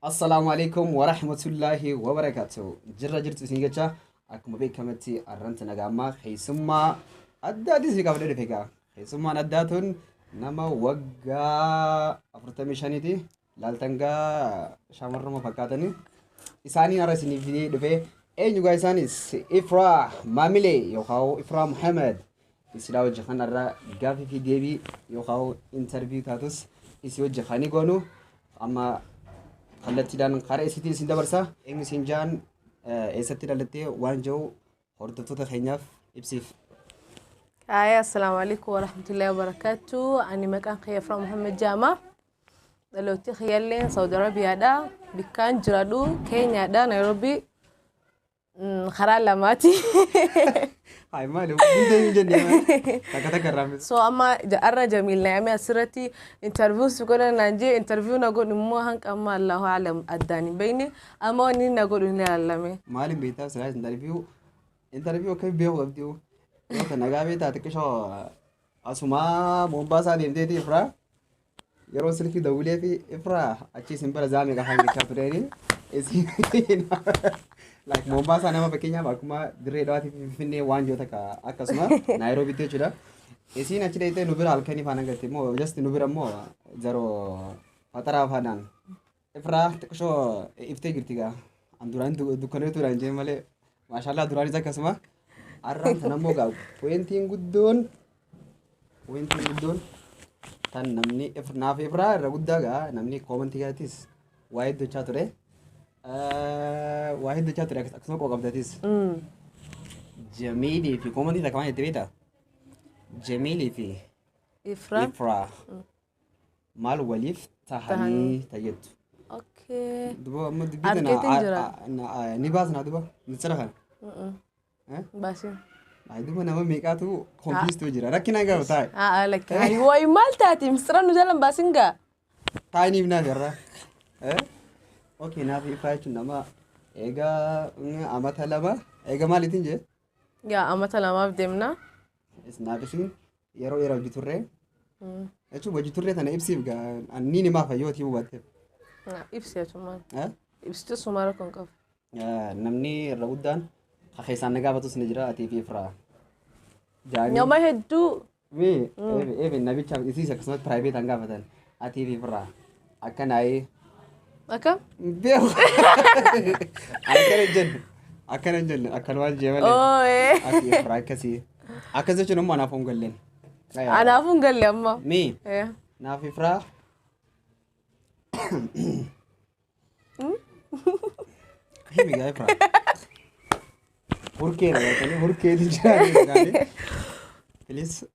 السلام عليكم ورحمة الله وبركاته. جرى جرت سنجتة أكمل بيك كمتي أرنت نجامة خيسما أداتي سيكا بدري فيكا خيسما أداتون نما وجا أفرتمي شانيتي لالتنجا شامر ما فكاتني إساني نرسني في دفع أي نوع إساني إفرا ماملي يوخاو إفرا محمد إسلاو جخان الرا جافي في ديبي يوخاو إنترفيو تاتوس إسيو جخاني قانو أما خلتي دان قارئ سيتي سندا برسا إنجليز إنجان إيستي دالتي وانجو هردتو تخينياف إبسيف. السلام عليكم ورحمة الله وبركاته. أنا مكان خيفرا محمد جامع دلوقتي خيالين سعودي عربية دا بكان جرادو كينيا دا نيروبي خرال لماتي هاي مالو بنتي جنّي تكتا كرامي so أما جارة جميل نعمة سرتي interview سكونا نجي interview نقول نمو هنك أما الله أعلم أداني بيني أما نين نقول إني علمي مالي بيتا سلاش interview كيف بيو غبتيو يوتا نغابي تاتكشو أسما مومباسا ديمتي إفرا يرو سلكي دولي في إفرا أشي سمبل زامي كهاني كابريني إسي like Mombasa nama pakainya bakuma dire dawati finne wanjo taka akasma Nairobi te chuda esi na chide ite nubira alkani fana gati mo just nubira mo zaro patara fanan ifra taksho ifte girtiga anduran dukane tu ranje male mashallah durani zakasma arran tanamo ga pointing guddon tan namni ifna ifra raguddaga namni comment gatis wide do chature واحد ده شاطر أكسمك وقبضتيس جميلي في كومنتي ده كمان يتبيتا جميلي في إفرا مال وليف تهاني تجد أوكي دبا مدبينا نباسنا دبا نتصرفها باسي هاي دبا نما ميكاتو كونفيس توجرا لكن أنا قلت لك هاي هو إيمال تاتي مصر نجلم باسنجا تاني بنا جرا اوكي نافي فايت نما ايغا امتا لما ايغا مالتين جي يا امتا لما بدمنا اسنابسين يرو جيتوري اچو بجيتوري تنا ابسي بغا انيني ما فيوتي وات ابسي اتمان ابسي سومارا كونكف نمني رودان خيسان نغابتو سنجرا تي في فرا جاني يوم هدو وي ايفن نبي تشام ايسي سكسمت برايفت انغابتن اتي في فرا اكناي أكم؟ بيو أكن الجن أكن والجمال إيه أكيد فراكسي أكذا شنو ما نافون قلنا أنا أفهم قال لي أما مي إيه نافي فرا هي بيجاي فرا هوركي رأي تاني هوركي تجاري بليز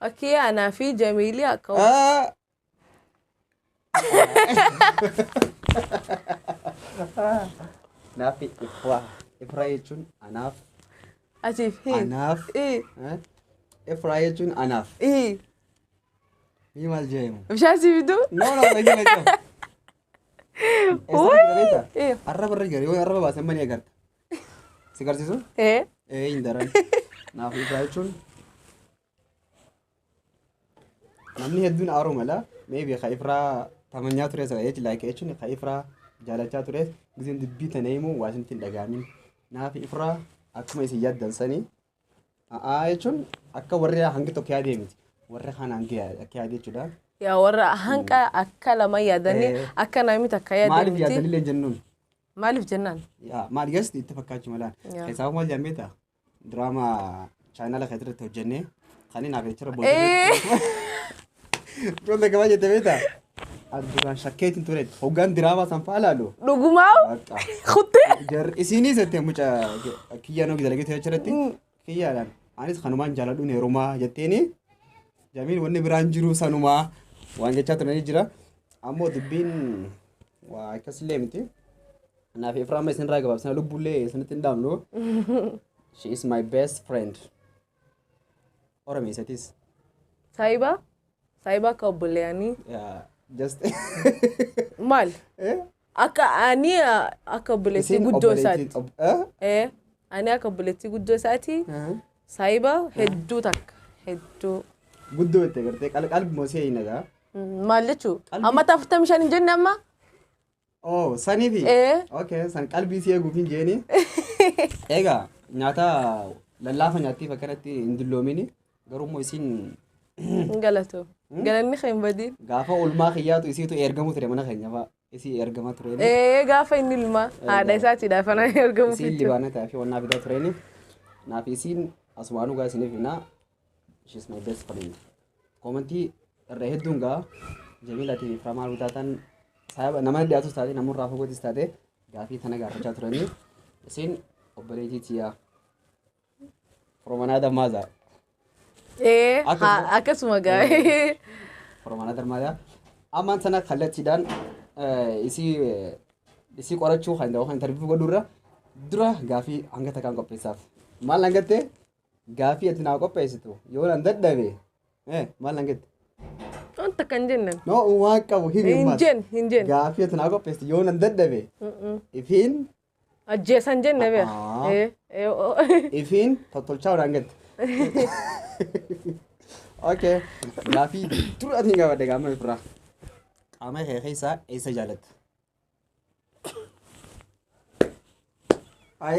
أوكي أنا في جميلي أكو نافي إفرا يجون أناف أجيب هي أناف إيه إفرا يجون أناف إيه مي مال جيم مش عارف بدو no لكن إيه الرب الرجال يو الرب بس من يقدر سيجار سيسون إيه إيه إندران نافي إفرا يجون نمني هدون أروم لا maybe خايفرا تمنيا تريس أيش like أيش خايفرا جالتشا تريس جزين دبي تنايمو واشنطن دعامين نافي إفرا أكمل يسياد دنساني أيشون أكا ورّي هنگي تو كيادي ميت ورّي خان هنگي كيادي چودا يا ورّا هنگا أكا لما يادني أكا نايمي تكايا ما عارف يادني لين جنون ما عارف جنان يا ما عارف اتفقاش ملان حساب ما جاميتا دراما channel خطرة توجني خاني نافي ترى بول كل كمان يتبيتا أدران شكيت انتوريت هوغان دراما سنفعله له نقوماو خطة جر إسيني زتي مچا كيا نو كذا لقيت هالشرتي كيا لان أنا خانومان جالدو نيروما جتيني جميل وني برانجرو سانوما وانجا چاتنا نيجرا أمو دبين وكسلمتي أنا في إفرام سن راجع بس أنا لبولة سنتين دامنو she is my best friend أورا ميساتيس سايبا كابولة يعني just مال أكا أني أكابولتي قدو ساتي إيه أنا أكابولتي قدو ساتي سايبا هدو تك هدو قدو تكرتك قلب موسى ينجا Maallechu amma taaftam shan jenne amma Oh sanifi okay san qalbii si eeguuf hin jeeni egaa nyaata lallaafa nyaatti fakkanatti indilloomini garuu isin galatu galanni kheen badin gaafa ulmaa khiyyaatu isiitu ergamu ture mana keenya fa isi ergama ture gaafa inni ilma haadha isaati dhaafana ergamu isi libaana taafi wannaa fida ture naaf isin aswaanu gaa isiniif na she's my best friend commenti irra hedduun gaa Jamilati Framal utatan saya nama dia tu tadi namun Rafa gua tadi gafi tana garcha turani isin obboleti tia Promanada maza akasuma gaa Promanada maza aman sana khalati dan isi qorachu khanda waxan interview godura dura gafi anga takan qopheessaaf maal angate gafi atina qopheessitu yoo nan dadhabe maal angate Onta kan jennan. No waka hirimat. Hinjen. Gafi atina qopheessitu yoo nan dadhabe ifin ajjeesan jenne be ifin tolchaa angate Okay gafi dura atin gabade gamma ifra ama khaysa isa jalat Ay.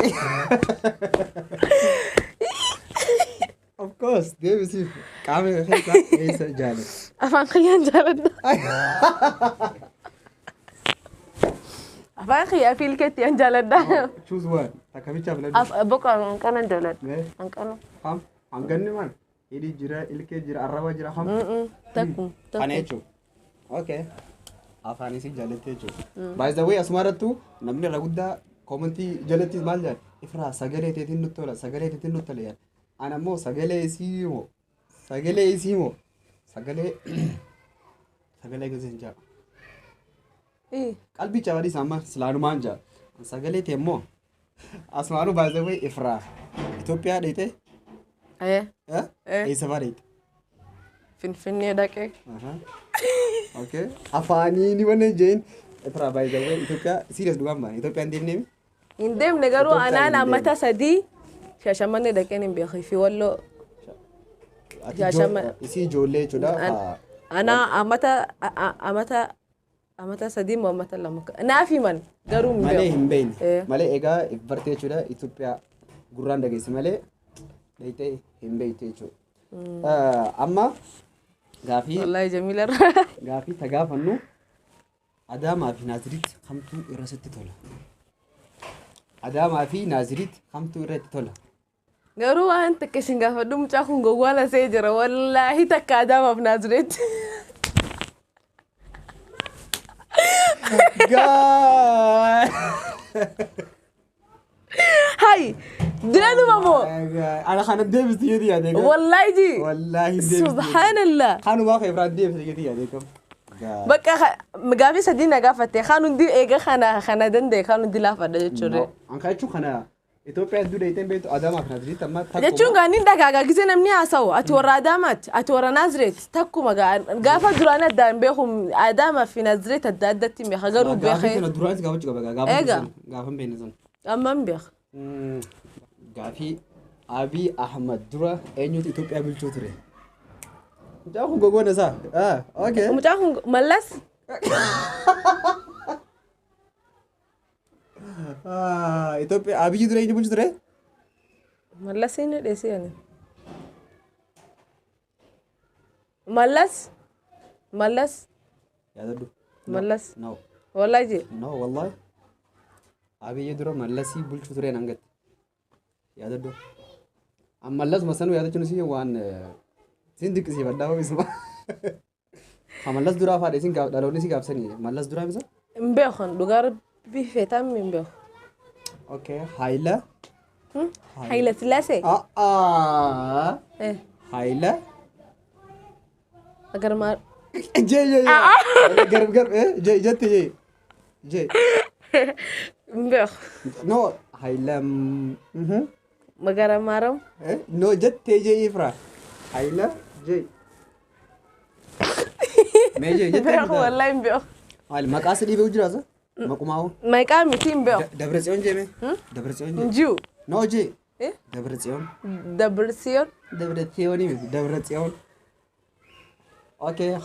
Of course, dia mesti kami khaysa jalat. Afan khiyan jalat. Afan khiya fil ket yan jalat da. Choose one. Takami chabla. Boka kanan jalat. Angkano. Angganni man. Ini jira ilke jira araba jira ham. Takum. Anecho. Okay. Afani si jalat techo. By the way, asmaratu namni ragudda commenti jalati malja ifra sagale tetin nuttola sagale tetin nuttola yan ana mo sagale isimo sagale gazenja qalbi chawadi sama slanu manja sagale temmo asmaru by the way ifra Ethiopia dete safarit finfinne dake okay afani ni wane jain ifra by the way Ethiopia serious dugamba Ethiopia ndemne indem negaru anana mata sadi shashamane dakeni bi khifi wallo shashamane isi jolle chuda ana amata sadi mo amata lamaka nafi man garu male ega ibarte chuda Ethiopia gurran dagesi male daite himbeite chu amma gafi wallahi jamila gafi tagafannu adama fi nazrit khamtu irasati tola Adama fi Nazirit kamtu irratti tola. Garuu waan takka isin gaafadhu mucaa kun gowwaala see jira wallaahi takka Adamaaf Nazirit. Hai diranuma moo. Ana kana deebiste yedi yaade. Wallaahi ji. Wallaahi deebiste. Subhanallah. Kanu waa khayfraan deebiste yedi yaade kam. Bakka gaafii sadii na gaafatte kanuun di eega kana danda'e kanuun di laafadha jechuudha. Anka jechuun kana Itoophiyaa hedduu dheeyteen beektu Adamaaf Nazireet amma takkuma. Jechuun gaaniin dhagaagaa gisee namni haasa'u ati warra Adamaati ati warra Nazireet takkuma gaafa duraan addaan beekum Adamaa fi Nazireet adda addatti meeqa garuu beekee. Gaafii duraanis gaafachuu qaba gaafa hin beekne sun. Amma hin beek. Gaafii Abiy Ahmad dura eenyutu Itoophiyaa bulchuu ture? Mucaa kun gogoon isaa. Okay. Mucaa kun mallas. Itoophiyaa Abiy dura eenyu bulchu ture? Mallas inni dheesee ani. Mallas. Yaadadhu. Mallas. No. Wallahi. No wallahi. Abiy dura mallasii bulchu ture nangat. Yaadadhu. Mallas masanu yaadachuun si waan Sindik si badda ho isma. Mallas dura faade sin gaaf dhaloonni si gaafsani. Mallas dura misa? Mbeekon dhugaar bifeetaan mbeek. Okay, Haila. Haila Sillaasee. Haila. Agar maar. Jette. Mbeek. No, Haila. Magara maaram. No, jette ifra. Haila J. Meje jette. Wallahi mbeek. Al maqaas dhiibee jiraasa? Maqumaawo. Maqaa miti mbeek. Dabretsiyoon jeme? Dabretsiyoon jeme? Jiu. No J. Dabretsiyoon. Dabretsiyoon. Dabretsiyoon. Okay,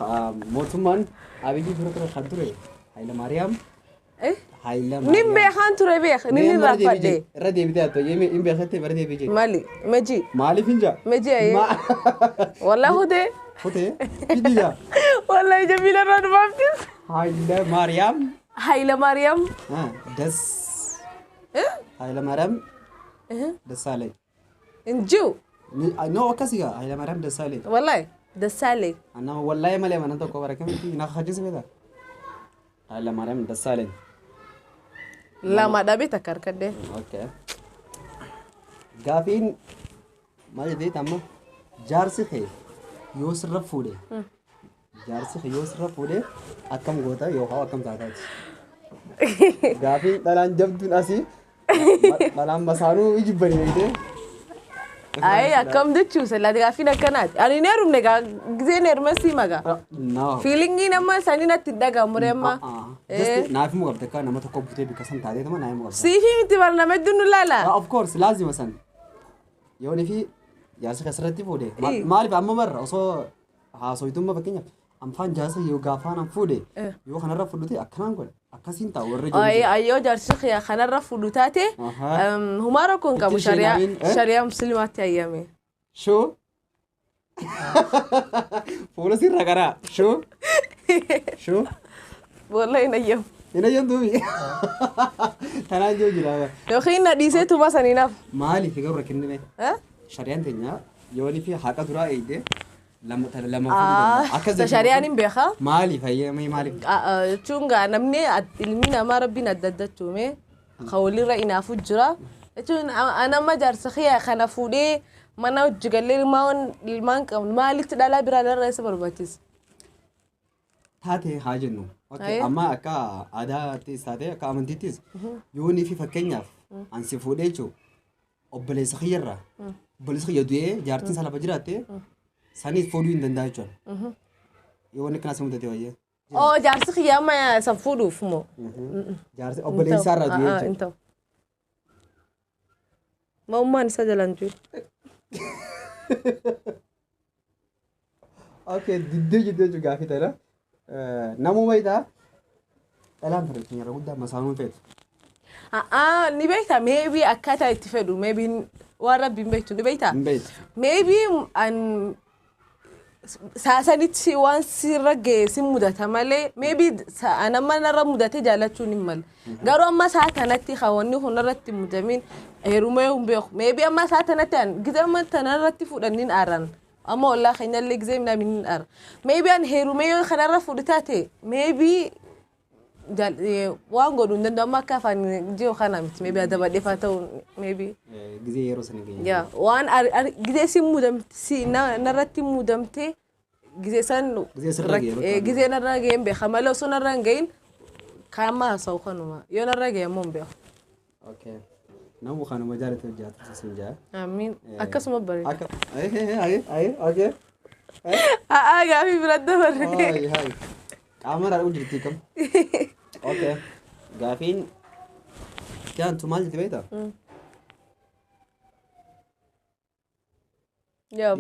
mootummaan Abiyyi dura kan ture Hayila Maariyaam. Hayila Maariyaam. Nin beekan ture beek, nin raafadhe. Irra deebitee hatto yemi in beekatti bara deebijee. Mali, meji. Maaliif hinja? Meji aye. Wallah hudee. Hutee fidiga. Wallahi Jamila irraa dhufaaftis. Hayila Maariyaam. Hayila Maariyaam. Das. Hayila Maariyaam. Dasaalay. Injiu. No akkasiga Hayila Maariyaam Dasaalay. Wallahi Dasaalay. Anna wallahi malee mana tokko barakamitti na khajis beda. Hayila Maariyaam Dasaalay. Lama dhabe takka harkadde. Okay. Gaafiin maal jedhee tammo jaarsi kee yoo sirra fuudhe. Jaarsi kee yoo sirra fuudhe akkam goota yookaan akkam taataati. Gaafiin dhalaan jabduun asii dhalaan masaanuu ijibbanii beekte. Ay akkam jechuusa laati gaafiin akkanaati. Ani ne rumne gaa gizee ne rumessi maga. No. Feelingi nama sani natti dhagahamu remma. Naaf immoo qabda akka nama tokko butee bika san taatee tama naaf immoo qabda. Siifi miti bar nama hedduu nu laala. Of course laazima san. Yooni fi jaarsi kasirratti fuudhe. Maaliif amma marra osoo haasoyitummaa fakkeenyaaf amfaan jaarsa yoo gaafaan an fuudhe yoo kanarra fudhute akkanaan godhe akkasiin taa'u warri Ay ayyoo jaarsi xiyaa kanarra fudhu taate humaara kun qabu shariyaa musliimaatti ayyame. Shoo. Fuula sirra garaa. Shoo. Shoo. Wallahi hin ayyamu. Hin ayyamtuumi. Tanaan jiru jira. Yookiin na dhiisee tuma saniinaaf. Maaliif garuu rakkannime? Shariyaan teenya yoonii fi haqa duraa eegdee lama fuudhu. Akkas shari'aan hin beekaa. Maaliif ayyamee maaliif? Jechuun gaa namni ilmi namaa rabbiin adda addachuume kan walirra inaafu jira. Jechuun anamma jaarsa xiyaa kana fuudhee mana hojii gallee ilmaan qabnu maalitti dhalaa biraa irraa isa barbaachisa. Taatee haa jennu. Amma akka aadaattis taatee akka amantiittis yoonii fi fakkeenyaaf ansi fuudhee jechuun obboleessa kiyyarraa obboleessa kiyya du'ee jaartiin isaa lafa jiraatte saniif fuudhuu hin danda'a jechuudha. Yoo inni kanas mudate wayyee. Oh jaarsi kiyyaa amma isa fuudhuuf moo? Jaarsi obboleessa irraa du'ee jechuudha. Ma'ummaan isa jalaan jiru. Okay, jidduu jechuun gaafii ta'edha. Namuma itaa dhalaan fedha keenya guddaa masaanuun feetu. Ni beektaa maybe akkaataa itti fedhu maybe waan rabbiin beektu ni beektaa? Hin beektu. Maybe saasanitti waan sirra ga'e si mudata malee maybe anamma narra mudate jaalachuun hin malu. Garuu amma saa kanatti hawwanni hundarratti mudamin heerumee hin beeku. Maybe amma saa kanatti gita amma tanarratti fudhannin aaran. Amma wallah keenyallee gizee mina min ar. Maybe an heerumee yoo kanarra fudhatate maybe waan godhu hin danda'u amma akka afaan jiru kana miti maybe adaba dhefaa ta'u maybe. Gizee yeroo sana geenye. Yaa waan gizee si mudamte narratti mudamte gizee san gizee narra ga'een beeka malee osoo narra hin ga'in kaama haasa'u kanuma yoo narra ga'e ammoo hin beeku. Okay. Namu kanuma jaalate hojjaa sin jaa. Amiin akkasuma bare. Okay. Gaafii bira dabarre. Qaamara jirti kam. Okay. Gaafiin kan tu maal jetti beektaa? Yaa.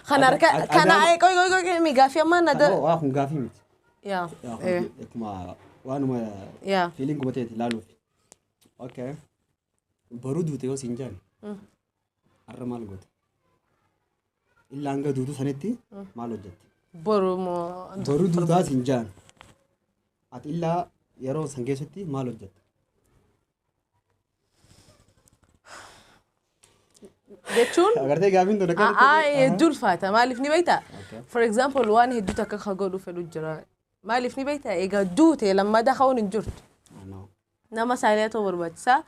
Kana koy mi gaafii amma nada. Waa kun gaafii miti. Yaa. Akkuma waanuma feeling gubateeti laaluuf. Okay. Baruu duute yoo siin jaan har'a maal goote? Illaa hanga duutu sanitti maal hojjette? Baruu moo? Baruu duutaa siin jaan ati illaa yeroo san keessatti maal hojjette? Jechuun? Agartee gaafiin tun akka hedduu ulfaata maaliif ni beektaa? For example waan hedduu takka ka godhu fedhu jira. Maaliif ni beektaa? Egaa duute lammadaa ka'uun hin jirtu. Nama saalee ta'uu barbaachisaa.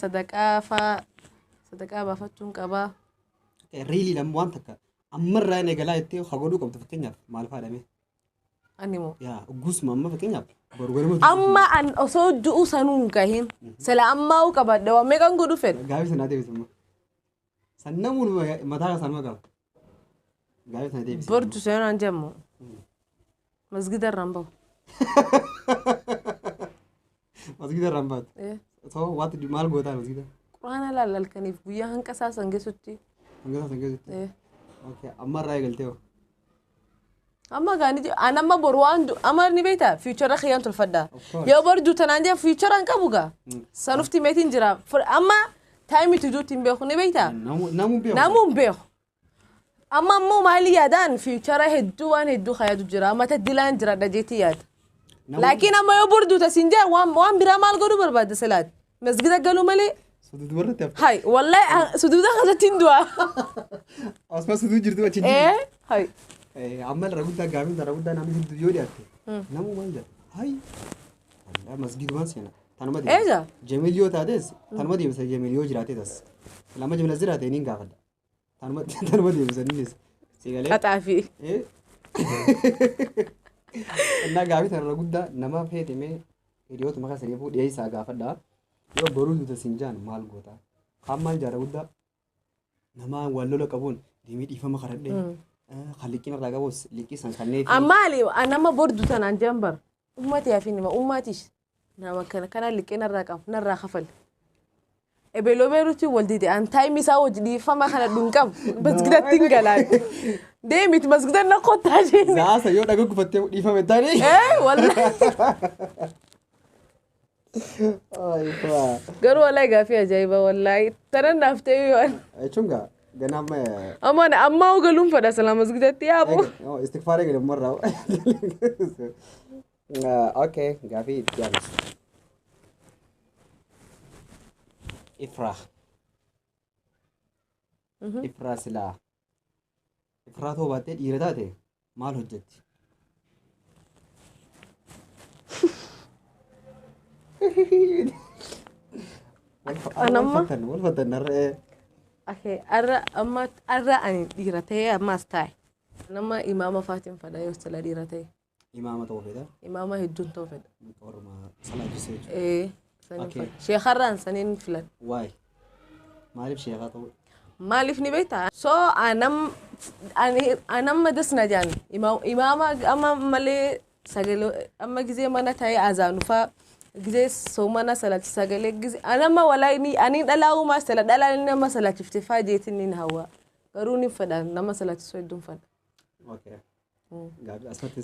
Sadaqaa baafachuun qabaa. Riilii lama waan takka ammarraa inni eegalaa jettee haa godhuu qabdu fakkeenyaaf maal faadhame? Ani moo? Yaa gusuma amma fakkeenyaaf amma an osoo du'u sanuu hin gahin sila ammaa u qabadde waan meeqan godhu fedha? Gaafii sanaa deebisuma. Sannamuun mataa sanuma qaba. Gaafii sanaa deebisuma. Bordu seenaan jemmu. Masgida irraan bahu. Masgida irraan baatu. So what did maal gootaa masgida? Quraana laallalkaniif guyyaa hanqa isaa san geessutti. Hanqa isaa san geessutti? Okay. Amma irraa eegaltee hoo? amma gaani ana amma borwaandu amma ni beeta future khiyan tulfadda course. yo bordu tananje future an kabuga sanufti metin jira amma time to do timbe khune beeta namun beex amma mo mali yadan future heddu khayadu jira amma tadilan jira dajetiyat lakin amma yo bordu tasinja wan bira mal godu barbad salat masgida galu mali sudud marta hay wallahi sududa khazatin dua asma sudud jirtu achi hay عمال رغودا غامين رغودا نامي سدو يودي اتي نمو مالجا هاي والله مسجد ما سينا تنمدي ايجا جميليو تادس تنمدي بس جميليو جراتي دس لما جمل زراتي نين غافد تنمدي بس نيس سيغالي اتعفي ايه انا غامي رغودا نما فيتي مي ريوت ما سريفو دي سا غافدا يو برودو تسنجان مال غوتا خمال جارغودا نما ولولو قبون ديمي ديفما خردي خليكينا راغوس ليكي سانكني امالي انا ما برضو تنان جنبر امتي يافيني ما اماتيش نما كان ليكينا راقف نرا خفل ابلو بيروتي ولدي ان تايمي ساو دي فما خنا دنكم بس كده تنقلات ديميت مسجد نقط تاجي زاسا يو دغو فتيو دي فما تاني ايه والله اي فا قالوا والله غافيه جايبه والله ترى نفتيو اي چونغا غنام اما وقالون فدا سلام مسجد يا ابو استغفار كده مره اوكي غافي جامس افراح افراسلا افراتو باتي يرداته مال حجت انا ما والفتن الرئي أخي أما أني ديرتي أما استاي نما إمامة فاتن فدا يوصل ديرتي إمامة توفيدا إمامة هدون توفيد ورما صلاة جسيج إيه أوكي. شيخ ران سنين فلان واي ما أعرف شيخ طول ما لفني بيتا أنا ما دسنا جاني إمامة أما ملي سجلو أما جزء ما نتاي أذان جزء سومنا صلاة سجل جزء أنا ما ولا أني دلاو ما صلاة دلالنا ما صلاة افتفاء جيتني نهوا قروني فدا نما صلاة سويدون فدا أوكي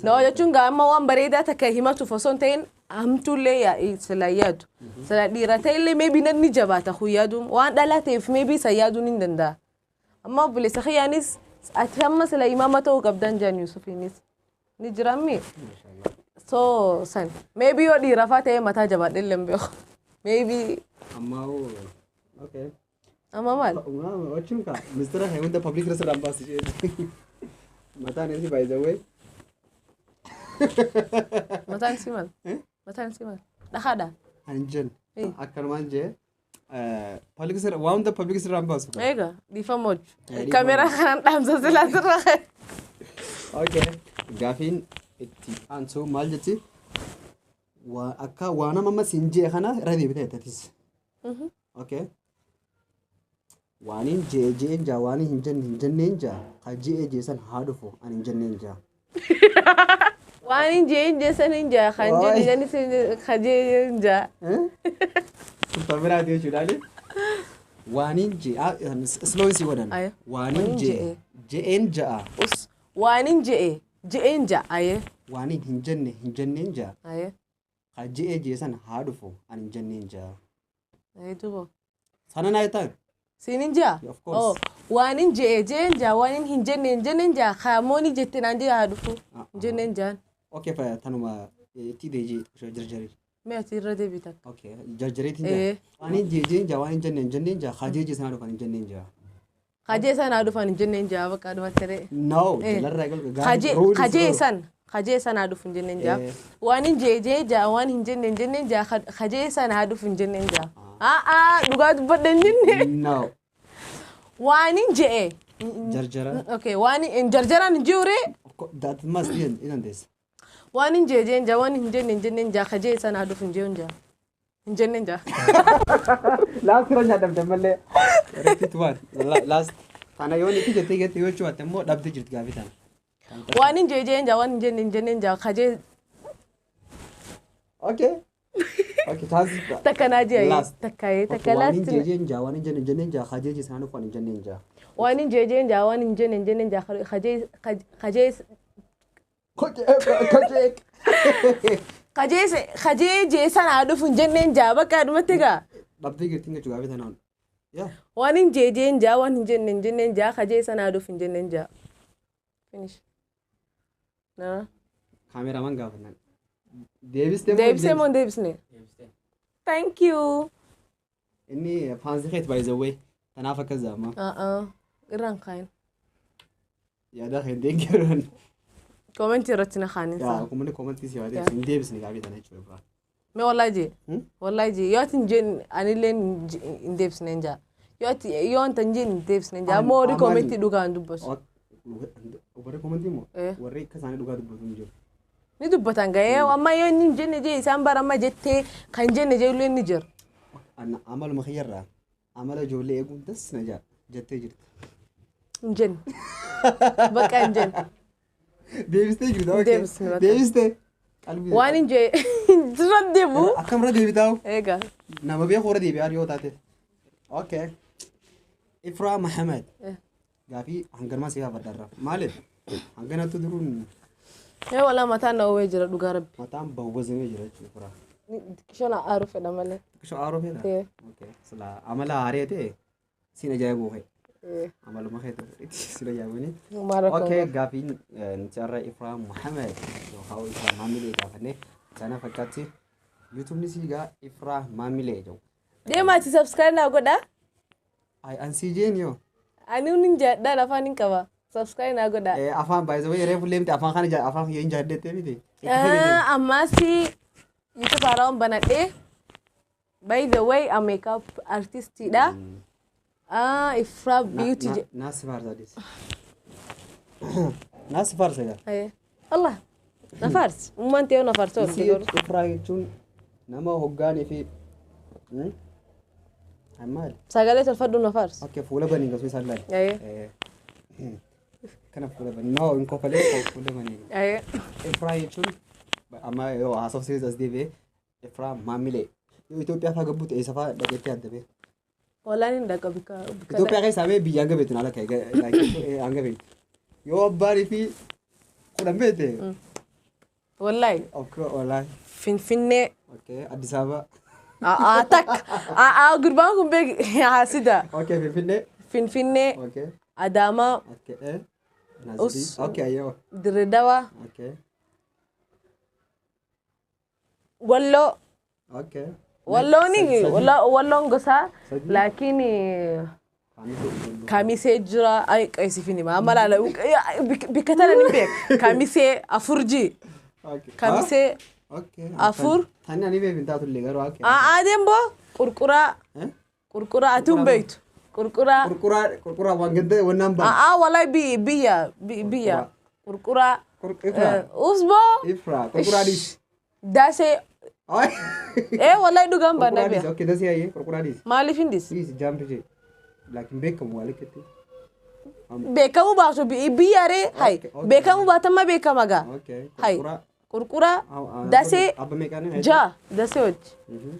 لو يجونغا أما وان بريدة تكهيمات فصونتين أمتولي يا سلايات سلا ديرتين لي maybe نني جبات أخويادهم وان دلا تيف maybe سيادون إندندا أما بلي سخيانيس أتهم سلا إمامته وقبدان جان يوسف ينيس نجرامي so san maybe yo di rafata ya mata jaba din lambe maybe amma okay amma mal wacin ka mr hay wanda public resort ambassador mata ne si by the way mata simal da hada anjen akar manje public resort wanda public resort ambassador ega di famoj kamera kan dam sa sila okay gafin itti anso maal jetti akka waana mamma sinjee kana rabi bitee tatis okay waanin jeejeen jaa waani hinjanneen jaa hajee jeesan haadufo an hinjanneen jaa waanin jeesan hinjaa khanje jani hajee jaa tabira dio chudali waanin jee slow si wadan waanin jeen jaa waanin je'en ja aye wani hinjanneen ja aye hajee jeesan haadufo an hinjanneen ja aye tubo sana na yata sinin ja of course wanin je'en ja wanin hinjanneen ja khamoni jettinan je haadufo hinjanneen ja okay fa tanuma ti deji jarjari me atirra de bitak okay jarjari tin ja wani jeejeen ja wani hinjanneen ja hajee jeesan haadufo an hinjanneen ja Kaje san adu fan jenne nja baka adu matere no jalar regal kaje san adu fun jenne nja wani jeje ja wani jenne nja kaje san adu fun jenne nja duga badan jenne no wani je jarjara okay wani in jarjara njure that must be in this wani jeje nja wani jenne nja kaje san adu fun jenne nja last ronya damdamalle repeat one last kana yoni kije tege tiyo chwa temmo dabde jirt gabitan wani jeje nja wani jenne nja kaje okay okay tazi takanaje takaye wani jeje nja wani jenne nja kaje ji sanu fani jenne nja wani jeje nja wani jenne nja kaje Koceek. Kajee jeesan haa dhufu hin jenneen jaa bakka adumatti gaa. Dhabdee girtiin jechuu gaafii tanaan. Yaa. Waan hin jeejeen jaa waan hin jenneen jaa kajee san haa dhufu hin jenneen jaa. Finish. Naa. Kaameramaan gaafannan. Deebistee moo hin deebisne? Thank you. Inni faansii keeti by the way. Tanaaf akka zaama. Irraan kaayin. Yaada kan deeggaran. Komentii irratti na kaanin Yaa kumni komentii si waatee hin deebisne gaafii tana jechuudha. Me wallahi je yoo ati hin anillee hin deebisneen jaa. Yoo anta hin hin deebisneen jaa moo horii komentii dhugaan dubbasu. Warri komentii moo warri akka isaanii dhugaa dubbatu hin jiru. Ni dubbatan ga'ee amma yoo inni hin jenne jee isaan baramma jettee kan jenne jee illee ni jira. Amaluma kiyyarraa amala ijoollee eeguun das na jaa jettee jirti. Hin jenne. Bakka hin jenne. Deebistee jirta. Deebisne bakka. Deebistee. Waan hin jee dura deebu. Akkamirra deebitaa'u. Eegaa. Nama beeku warra deebi'aa yoo taate. Okay. Ifraa Mahamed. Gaafii hanganumaa si gaafadharra. Maaliif? Hanganatu duruun. Walaa mataan na uwwee jira dhugaa rabbi. Mataan bawwazamee jira jechuudha Ifraa. Xiqqishoon aaru fedha malee. Xiqqishoo aaroo fedha? Okay. Sila amala haarii ta'e siin ajaa'ibuu ka'e. Amaluma ka'e ta'e sila yaabanii. Okay gaafiin nuti Ifraa Mahamed yookaan Ifraa Maamilee gaafannee sana fakkaatti YouTube si gaa Ifraa Maamilee jedhu. Deemaati subscribe naa godhaa. Ansii jeen yoo. Ani hundi jaadhaan afaan hin qaba. Subscribe naa godhaa. Afaan baay'ee way reefu leemte afaan kana afaan yoo hin jaaddettee miti. Ammaasi YouTube haaraan banadhee. By the way, I'm a makeup artist dha. Ifraa beauty. Naasi faarsadis. Naasi faarsa yaa. Allah. Na faarsi. Ummaan ta'ee na faarsa oolti garuu. Ifraa jechuun nama hoggaanii fi Ahmad. Sagalee tolfadhu na faarsi. Okay, fuula banii gasuu isaan laali. Kana fuula banii. No, hin kofalee fuula banii. Ifraa jechuun amma yoo haasofsiis as deebi'ee Ifraa Maamilee. Yoo Itoophiyaa fa'aa gabbuute eessa fa'aa dhaqeetti adda bee? Walaan hin dhaqa bika. Itoophiyaa keessaa bee biyya hanga beektu naala ka'e hanga beektu. Yoo abbaanii fi kudhan beekte. Wallahi. Okay, wallahi. Finfinnee. Okay, Addis Ababa. Tak. Gurbaan kun beek haasida. Okay, Finfinnee. Finfinnee. Okay. Adaamaa. Okay. Okay, ayyoo. Dirreedawaa. Okay. Walloo. Okay. Walloon gosa lakini kamisee jira ay qaysifini ma amala bikka tana ni beek kamisee afurji kamisee afur tani ani beek bintaa tulle garuu okay dembo qurqura atun beektu qurqura waan gadda wannan ba wallahi biya qurqura usbo Ifraa qurqura dis dase wallahi dhugaan baana biya okay dasi aye qurqura dis maaliif hindis dis jampi lakin beekamu walikati beekamu baatu biyyare hay beekamu baatama beekamaga hay qurqura dase ja dase hojii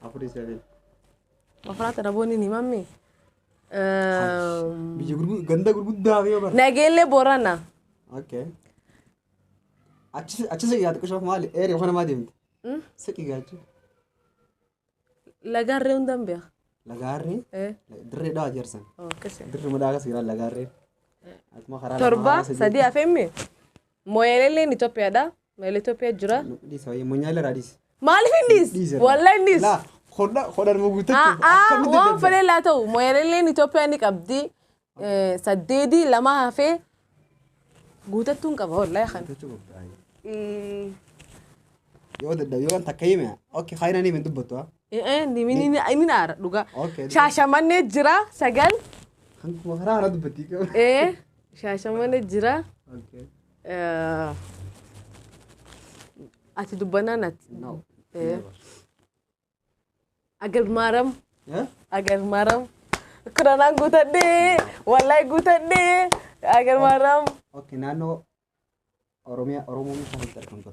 afuri sele mafrata raboni ni mammi biyya ganda gurguddaa fi yobar nageelle borana okay achi se yaad kushof maali eri wana ma deemte saki gaachi lagarre hundan beek Lagarre? Dirree dhaa jersan. Dirree madaa kas jiran lagarre. Torba sadii afemmi. Moyelleen Itoophiyaadha. Moyellee Itoophiyaa jira. Dis wayi monyaale radis. Maaliif hindis? Wallahi hindis. La hodhan mu guuttachuu. Waan fedhe laa ta'u moyelleen Itoophiyaa ni qabdi. Saddeedii lama hafee guutattuun qaba wallahi kan. Yoo dadda yoo takka hime. Okay khayna ni min dubbattu ha. Ni naara dhugaa. Shaashamannee jira sagal. Hankuma karaa hana dubbatti qabu. Shaashamannee jira. Ati dubbannaan ati. Agar maram. Agar maram. Kuranaan guutadhee. Wallahi guutadhee. Agar maram. Okay naannoo Oromoo mi kan argamtu.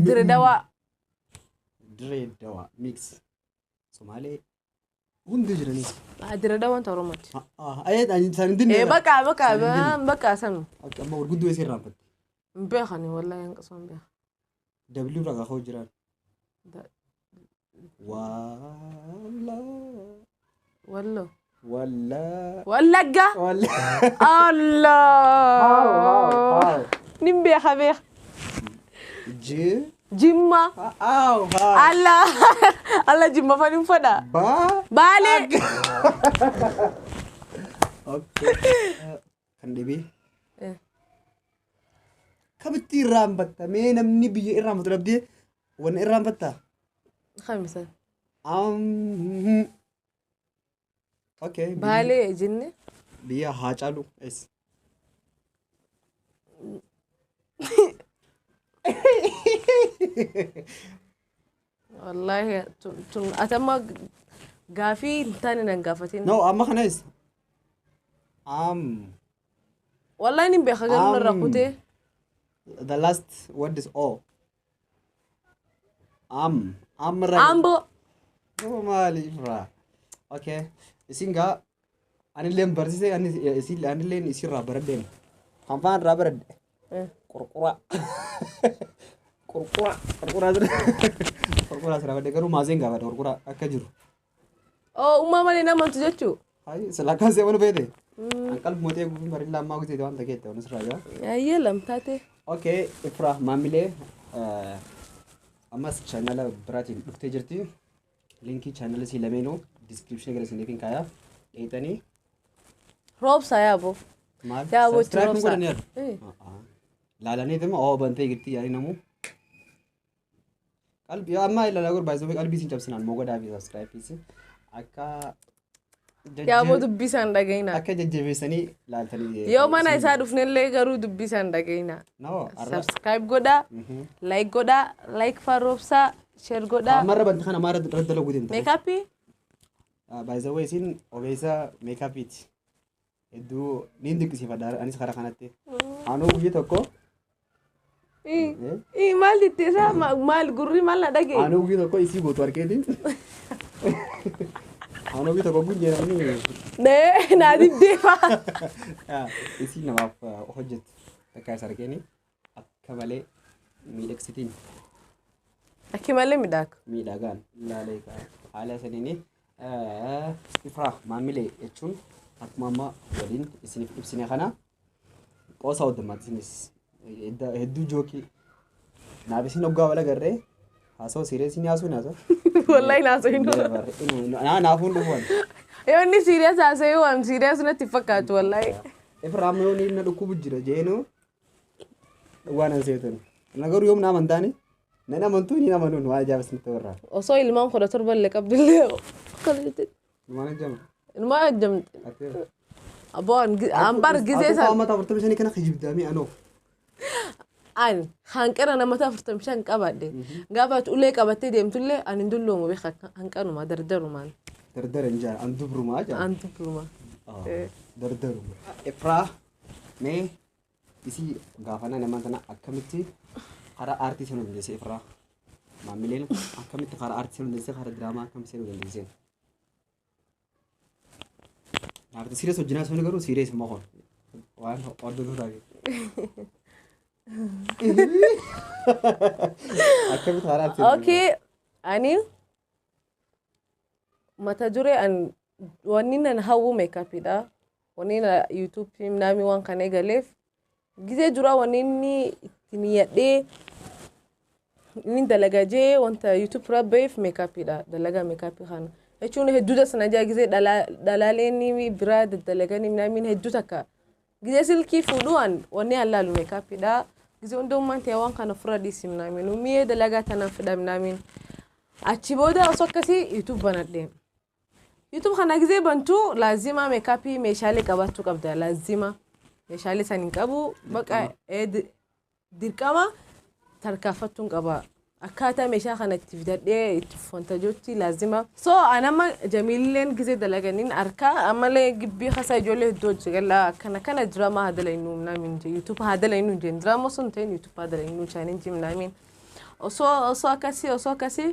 Dirreedawaa. Dirreedawaa mix Somaalee hundi jiranii. Dirreedawaan ta'uu Oromooti. Ayet ani san dinne. Bakka sanu. Okay amma gurguddoo isii irraanfatte. مبيخني والله ينقص مبيخ دبليو رقا خو جران ده- ولا والله ولا ولقة ولا الله نمبيخ بيخ جي جمة أو ها الله الله جمة فاني فدا با بالي اوكي kan debi إيه. kabatti irraanfatta mee namni biyya irraanfatu dhabdee wanni irraanfatta خمسة okay بالي جنة biyya haa caalu es والله أتما قافي تاني ننقافتين no amma kana es والله نمبيخ قالوا الرقوتي the last word is o right أمبو oh mali fra okay isinga anilleen barsise anilleen isirraa baradheen hanfaan irraa baradhe qurqura qurqura sirraa baradhe garuu maaseen gaafadhe qurqura akka jiru أو أمم مالي نامن تجتشو hayi silakkaan see wani beete an qalbumotee gubbin barillaa ammaa guteete waan takeette wani sirraa jira أيه لم تاتي okay ifra maamilee ammas chaanala biraatiin dhuftee jirti linkii chaanala isii lameenuu diskiripshinii gala isiniifin kaayaa dheexanii روب سايابو maal yaa bochi subscribe roobsa. kun godhanii yaadu laalanii dhimma oo bantee jirti yaani namu qalbii amma ilaalaa gurbaayisoo qalbii siin cabsinaan moo godhaa fi subscribe fi akka يا بو دبيسان دغينا akka jajjabeessanii laaltanii يوم أنا يساعد في نللي قرو دبيسان دغينا no سبسكرايب غودا لايك غودا لايك فاروبسا شير غودا marra banti kana mara raddala guutin ميك ابي by the way sin ogeessa meekaapiiti hedduu niin dinqisiifadha anis karaa kanatti anuu guyyaa tokko اي مال تيسا مال غوري مال دغي anuu guyyaa tokko isii gootu arkeetiin anuu guyyaa tokko gunjee namni نه نادي ديفا isii namaaf hojjetu takka isa argeeni akka malee miidhagsitiin اكي مالي مداك miidhagaan ilaalee haala saniini ifraa maamilee jechuun akkuma amma waliin isiniif ibsine kana qoosa waddammaati isinis hedduu jookii naaf isin hoggaa wala garree haasoo sireesiin haasuu naasoo والله ناسو ينو naafuun dhufuun يوني سيريس اسيو ام سيريس نتفكات والله ifraa amma yoon na dhukkubu jira jeenuu waan an seetan nagaru yoom na amantaani nan amantuu ni amanuun waa ajaa'ibas nutti warraa وصو المام خدا تربه اللي قبل الله قلت maana jama ما جمت ابو امبر غزيسا amma taafurtame shanii kana kijibdaamii anoo ان خانقر انا متى فرتم شان قباده غابات اولي قبته ديمتله ان ندلو مو بخ خانقرو ما دردرو مان dardara hin jaan an dubrumaa jaa انت بروما dardaru ifraa mee isii gaafana namaan tana akkamitti karaa aartii seenuu dandeesse ifraa maamileen akkamitti karaa aartii seenuu dandeesse karaa diraamaa akkamitti seenuu dandeesse naafta sirees hojjinaa seenuu garuu sirees immoo hon waan hordofuu taate akkamitti karaa aartii اوكي اني متى جوري ان ونينا نهو ميك اب دا ونينا يوتيوب فيلم نامي وان كان غليف غزي جورا ونيني تنيدي نين دلغاجي وانت يوتيوب ربي في ميك اب دا دلغا ميك اب خان اشون هدودا سنجا غزي دلاليني براد دلغاني نامين هدوتاكا غزي سلكي فودوان وني الله ميك اب دا غزي وندو مانتي وان كان فرادي سيم نامين ومي دلغا تنفدا نامين achi booda osoo akkasii yuutuub banadheen yuutuub kana gisee bantu laazima meekaapii meeshaalee qabaachuu qabda laazima meeshaalee san hin qabu baqa dirqama tarkaanfachuun qaba akkaataa meeshaa kana itti fidadhee itti fontajooti laazima so anama jamiilleen gisee dalaganiin arkaa ammalee gibbii kasa ijoollee hedduu hojjegala akkana kana dirama haadala innuu minaamin yuutuub haadala innuu jeen dirama sun ta'in yuutuub haadala innuu chaalenjii minaamin osoo akkasii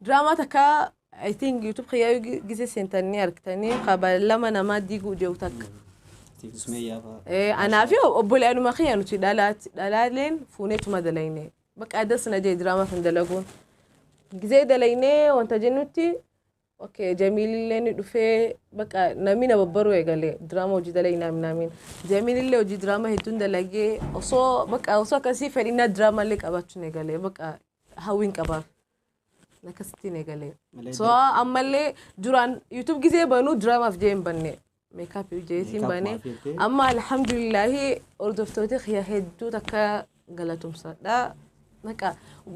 drama taka I think YouTube خياو جزء سنتني أركتني قبل لما نما ديجو جو تك Sumayyaa fa'aa. Anaa fi obboleedhuma kiyya nuti dhalaaleen fuuneetuma dalaynee. Bakka adda sana jee diraamaa kan dalaguun. Gizee dalaynee wanta jennutti Jamiilillee ni dhufee bakka namni na babbaruu eegalee diraamaa hojii dalaynaa minaamin. Jamiilillee hojii diraamaa hedduun dalagee osoo akkasii fedhina diraamallee qabaachuun eegalee bakka hawwiin qabaaf. Akkasittiin eegalee. So ammallee duraan YouTube gizee banuu diraamaaf jee hin banne. Makeup jeetiin bane amma alhamdulillahi ordoftoota khiyya hedduu takka galatumsaadha naqa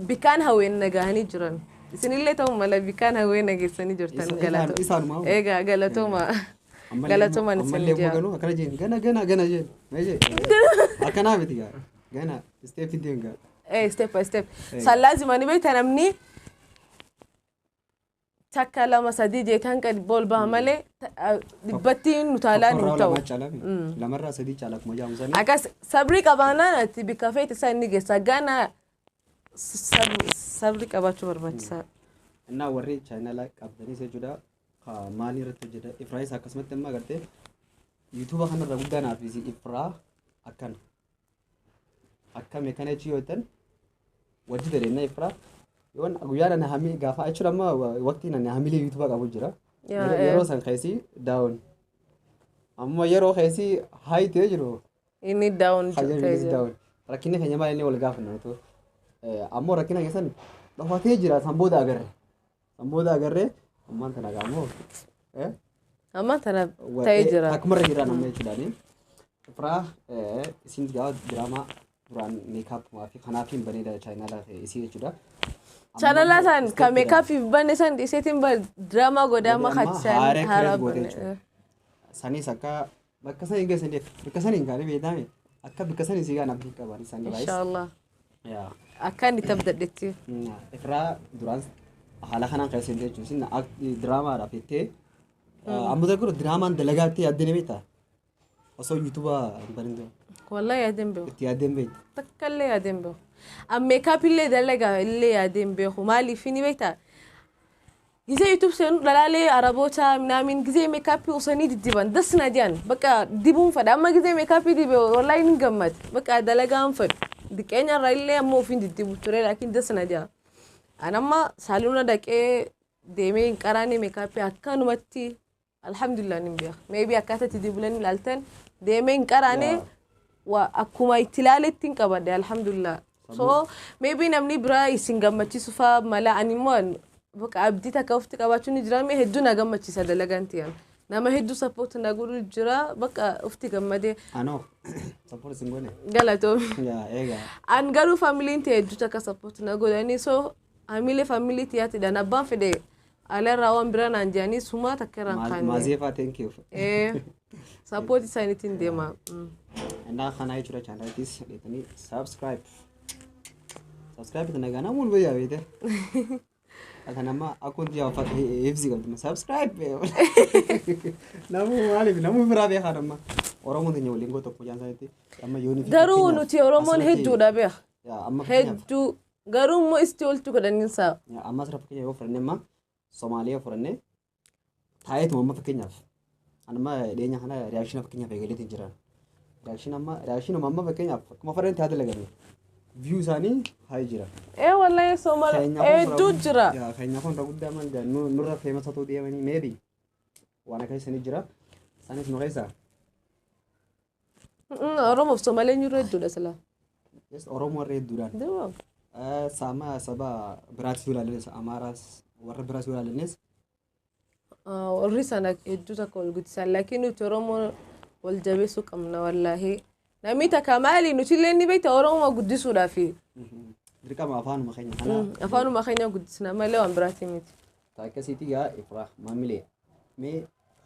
bikaan haween nagahanii jiran isinillee ta'u mala bikaan haween nageessanii jirtan galatoo eega galatoma ammallee boganuu akkana jeen gana jeen akkanaa miti gana step itti step by step salaazimani beekta namni takka lama sadii jeetan qad bol bahamale dibbattiin nutaalaan hin ta'u lamarraa sadii caalak moo jaamusanii akkas sabrii qabaanaan ati bikka feeti isaa inni geessa gana sabrii qabaachuu barbaachisaa innaa warri chaayinala qabdanii jechuudha maalii irratti hojjeta ifraayis akkasumatti amma agartee yuutuuba kanarra guddaa naafisi ifraa akkame kana jechuu yoo ta'an wajji dareennaa ifraa yoon guyyaa na hami gaafa jechuudha amma waqtii na hamilee yuutuuba qabu jira yeroo san keessi daawun amma yeroo keessi haayitee jiru inni daawun rakkinni keenya maal inni wal gaafanna tu ammoo rakkina keessan dhafatee jira sanbooda agarree ammaan tana gaamoo ammaan tana ta'ee jira akkumarra jira namni jechuudhaani ifraa isin gaa diraamaa duraan meekaap maafi kanaafiin baneeda chaayinaalaa isii jechuudha Channel san ka makeup ibane san isetin ba drama godama khatsan harab sani saka bakka san inge san bakka san ingare bedame akka bakka san isiga na bika bani san guys inshallah ya akan ditabdadetti ifra duran hala khanan qaysen de jusin drama rafete amuda ko drama dalagati adene beta oso youtube barindo wallahi adembe adembe takalle adembe am makeup ille dalaga ille adembe khumali fini beta gize youtube sen dalale arabota minamin gize makeup usani didiban dasna dian baka dibun fada amma gize makeup dibe wallahi ningamat baka dalaga anfad dikenya raille ammo fin didibu ture lakin dasna dia anamma saluna dake deme qarani makeup akkanumatti alhamdulillah nimbiya maybe akata tidibulani laltan deme qarani wa akuma itilaletin qabade alhamdulillah so maybe namni bra isingammachi sufa mala animon baka abdita kafti qabachuni jirame heddu nagammachi sadalagantiyan nama heddu support naguru jira baka ufti gammade ano support singone galato ya ega an garu family inte heddu taka support nagodani so amile family tiyati dana ban fede ala rawan bra nanjani suma takran kan mazefa thank you support sanitin dema anda khana ichura channel this letani subscribe itna gana mun baya bete akanama akun dia fa fz galtuma subscribe namu bra be khanama oromo dinyo lingo to pujan santi amma yoni garu nuti oromon heddu dabe ya amma heddu garu mo istol tu kadanin sa ya amma saraf kenya yo franema somalia franne tayet mo fakenya anama denya khana reaction fakenya begaletin jiran reaction amma fakenya kuma farent hada lagani views ani hay jira wallahi somal du jira ya kenya kon ragudda man da nurra famous to dia mani maybe wana kai sani jira sanis no gaisa oromo somale nyure du dasala yes oromo re duran dewa sama saba brazil alnes amaras warra brazil alnes orrisana eddu ta kol gutsa lakin oromo wal jabesu kamna wallahi namita kamali nutileni beta oromo gudisu dafi dirkama afanu makhanya gudisna male wan bratimit taaka siti ya ifrah mamile me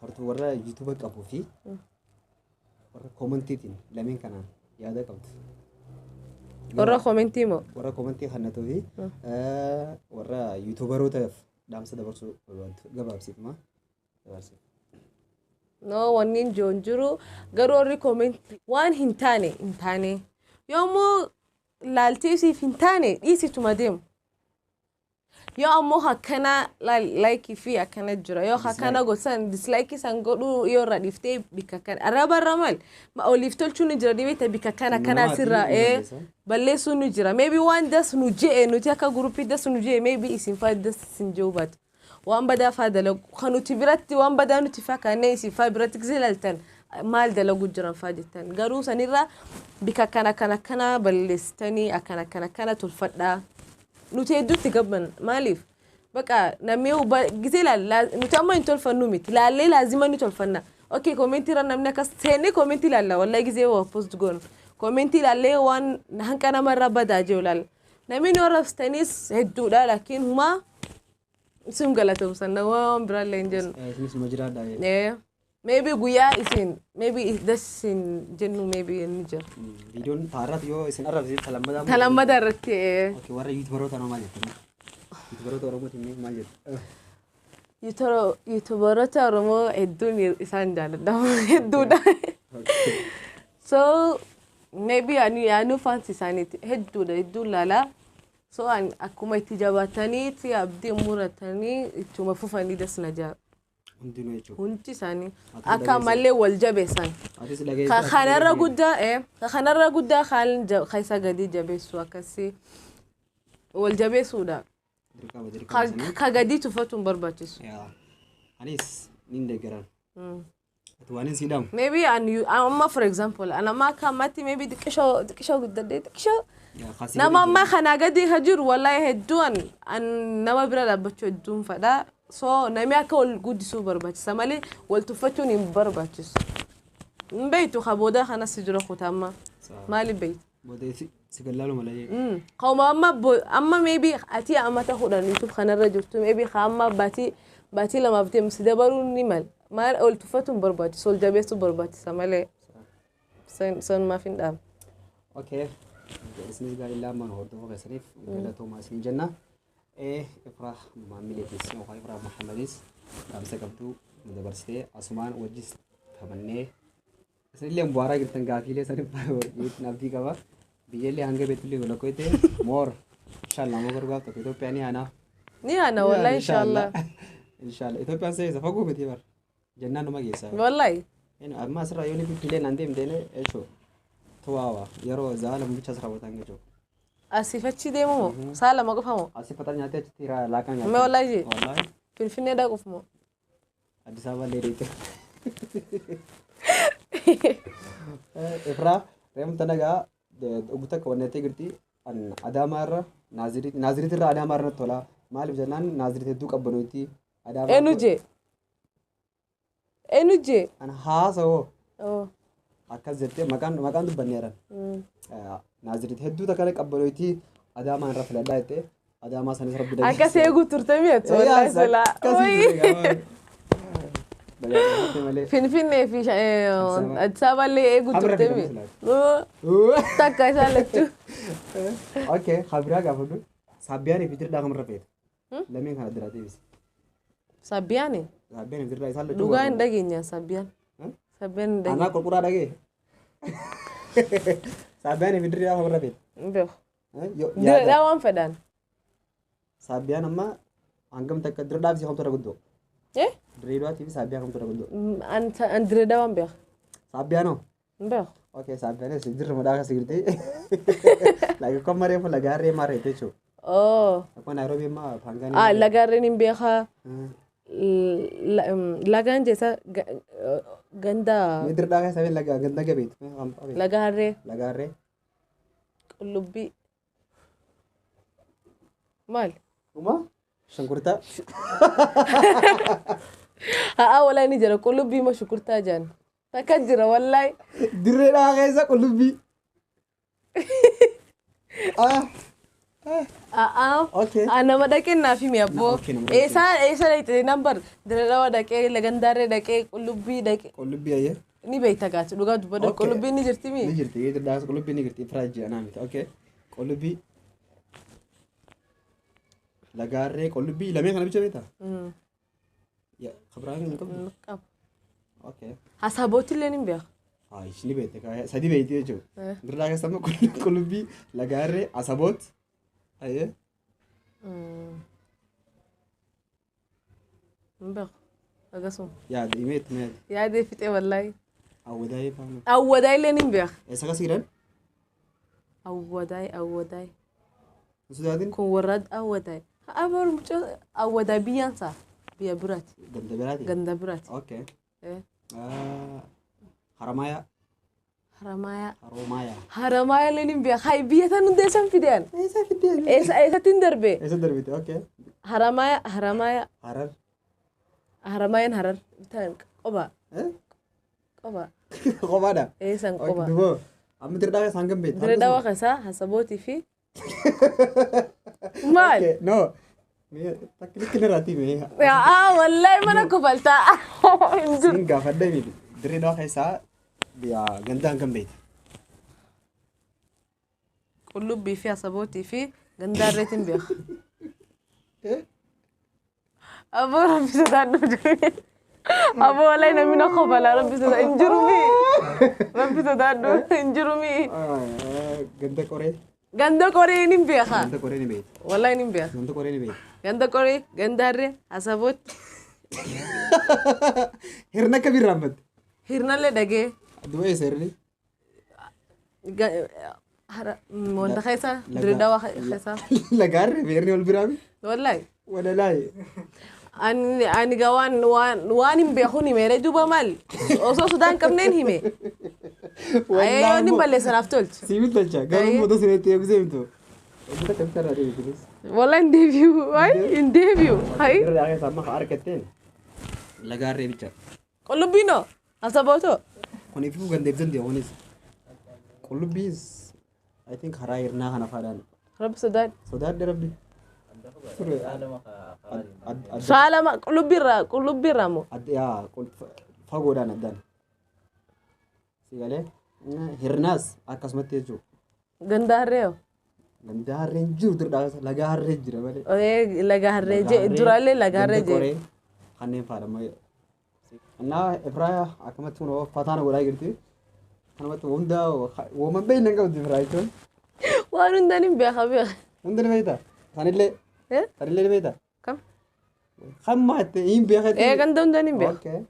hortu warra youtube qabu fi warra commentating lamin kana yaada qabtu warra commentimo warra commenti khanato fi warra youtuberota damsa dabarsu gababsitma dabarsu no wanin jonjuru garo recommend wan hintane yomo lalti si fintane isi tumadem yoo ammoo akkana like fi akkana jira yoo akkana gosan dislike san godhu yoo irra dhiftee bika kana arraba mal oliif tolchuun ni jira dibeta bika kana sirra balleessuun ni jira maybe one das nu jee nuti akka grupi das nu jee maybe isin fa das sin joobat waan badaa fa dalagu kanuti biratti waan badaa nuti fa kana isin fa biratti gizelaltan maal dalagu jiran fa jettan garuu sanirra bika kana balleestanii akkana tulfadha nuti hedduutti gabban maaliif baqa namni gizelal nuti amma intolfannu miti laalee laazima ni tolfanna okay comment irra namni akas seeni comment ilaalla wallahi gizee waa post gon comment ilaalee waan hanqana marra badaa jeulal namni nooraftanis hedduudha laakiin huma isin galatamsan waan biraalee injen isnis majiraadha maybe guyaa isin maybe this in jennu maybe niger videon taarat yo isin arabsi talamada irratti okay warra youtuberota no maal jettu youtuberota oromooti ni maal jettu youtuberota oromoo hedduun isaan jaalladhamu hedduudha so maybe anu fancy isaaniiti hedduudha hedduun laalaa so akkuma itti jabaatanii itti abdii muratanii ittuma fufanii dasna jaa hundi isaanii akka malee wal jabeessan kanarra guddaa haalin keessa gadi jabeessu akkasii wal jabeessuudha ka gadi tufatuun barbaachisu anis nin deeggaran atwanin sidam maybe amma for example anama kamati maybe dikisho guddadde dikisho nama amma kana gadi hajur wallahi hedduan nama bira dhabbachuu hedduun fadha so nami akka wal guddisuu barbaachisa malee wal tuffachuun hin barbaachisu mbeeytu kabooda kana si jira kutama maali beeyt bodeesi sigallaalu malaye qawma amma maybe ati amata hudan youtube kanarra jirtu maybe khamma bati lama bate msidabaru nimal mal wal tuffatun barbaachisu wal jabeessu barbaachisa malee san ma findam okay isnis gaa illaa man hordofo kasrif galatoomaa isin jenna إفراح معاملة تسمع وخاي إفراح محمديس لابسة كبدو مدبرسة أسمان وجس ثمانية سني اللي مبارك التنقافي لي سني يت نبتي كوا بيجي هنگه بتولي ولا كويته مور إن شاء الله مغرب قاب تكتو بياني أنا والله إن شاء الله إن شاء الله إثيوبيا سه سفاقو بتي بار جنان ما جيسا والله إنه أما أسرع يوني بيجي نندي مدينة إيشو تواوا يرو زعلم بيجي أسرع بتانجي جو asifachi deemo sala magofamo asifatan nyaate tira lakan me wallahi wallahi finfinne da gofmo addis ababa leedite efra rem tanaga uguta kawannete girti an adamarra nazirit ra adamarra tola malif janan nazirit du qabbanoyti adama enuje an haaso akkas jette makan dubbanneeran nazirit hedduu takale qabbanoyti adama irra filadhaa jette adama sanis rabbi dagi akka seegu turtami wallahi sala finfinne fi adsabale eegu turtami takka salatu okay khabira gafudu sabiani fitir da kamra fet lamin kana dirate bis sabiani fitir da salatu duga ndagenya sabian ndage ana kokura dage sabiani fitir da kamra fet mbeo da wan fadan sabian amma angam takka dirda bisi kamto raguddo Dredwa TV sabian kamto raguddo an dredwa wan mbeo sabiano mbeo okay sabiano sidir madaga sigirte lagi komare fa lagare mare techo ako Nairobi ma pangani lagare nimbeha lagan jesa ganda midir daga sabi ganda gebet lagare lubbi mal uma shankurta wala ni jara lubbi ma shukurta jan takajira wallahi dire daga isa lubbi okay ana madake na fi mi abbo esa dai number dire dawa dake legandare dake lubbi aye ni beita gat duga dubada lubbi ni jirti mi ni jirti dire daga lubbi ni jirti fraji anamit okay lubbi lagare lubbi lame kana bicha beta ya khabrani nqab okay hasaboti lenin biya ishni bete ka sadi beiti jo dire daga sama lubbi lagare asabot aye مبخ أقسم يا دي ميت يا دي فتى والله أوداي فاهم أوداي لين مبخ إيش كسيرن أوداي سودادين كون ورد أوداي أبور مشو أوداي بيانسا بيا برات جندا برات أوكي إيه حرمايا حرمايا لين مبخ هاي بيتا ندسم فيدان إيش تندربي إيش دربيتي أوكي حرمايا حرر نهرر بتاعك قبا قبا قبادا إيه سان قبا دبو أم ترداك سانجم بيت دردا وخسا حسبوتي في مال أوكي نو تكلي كنا راتي مي يا والله ما أنا قبلتها سينغا فدمي دردا خيسا بيا جندا سانجم بيت كله بيفي حسبوتي في جندار ريتم بيخ أبو ربي سدانو أبو والله نمينا قبل ربي سدان انجرمي ربي سدانو انجرمي جندا كوري نيم بيخا جندا كوري ني بيت والله نيم بيخ جندا كوري ني بيت جندا كوري جندار حسبوت هرنا كبير رامد هيرنا اللي دقي دوي سيرلي وانت خيسا دردا خيسا لغار بيرني والبرامي والله ولا لا أني جوان وان بيخوني ميري دوبا مال أوصو سودان كم نين هيمي أيه يوني بالله سنافتولت سيمي تلجا قالوا مدو سنتي يبزيمتو انت كم ترى دي بس والله انديفيو هاي انديفيو هاي يا سما حركتين لغار بيتشا كله بينو أصابوتو كوني فيو غندي بزندي ونيس كله بيز I think هرايرنا هنا فادان رب سودان دي ربي سالما كله بيرامو يا كل فغودان ادان سيغالي هرناس اكاسمت يجو غنداريو رنجو ترداس لغار رجره بالي ايه لغار رجه درالي لغار رجه خنين فارما انا افرايا اكمت نو فاتانا غراي غرتي انا مت وندا ومن بين نغو دي فرايتو وانون داني بيخبي وندن بيتا خانيله ايه خانيله بيتا كم خمات يم بيخت ايه غندون داني بيخ اوكي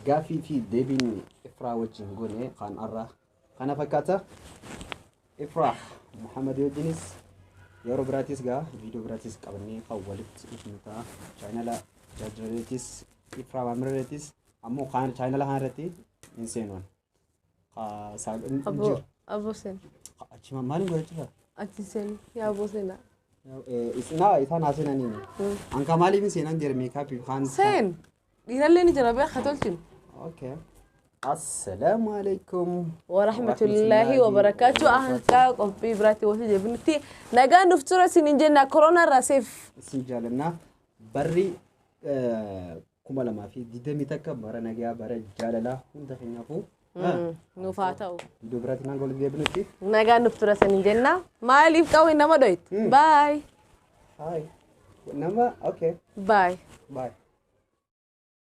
غافي في ديبين افرا وجين غوني خان ارا خانا فكاتا افرا محمد يوجينيس يورو براتيس غا فيديو براتيس قبني خولت اسمتا چانلا جاجريتيس افرا مامريتيس امو خان چانلا هانرتي انسينون سال ابو سين اچما مالين غوچا اتسين يا ابو سين اسنا ايثان اسناني انكا مالي من سينان جيرمي كابي خان سين ينلني جربي خاتولتين اوكي السلام عليكم ورحمة الله وبركاته أهلا قبي براتي وسجى بنتي نجا نفترض سنجنا كورونا راسف سنجالنا بري كم لما في ديدمي تك برا نجا برا جاللا هم دخلنا فو نفاتو دو براتي نقول دي بنتي نجا نفترض سنجنا ما ليف كوي نما دويت باي هاي نما اوكي باي باي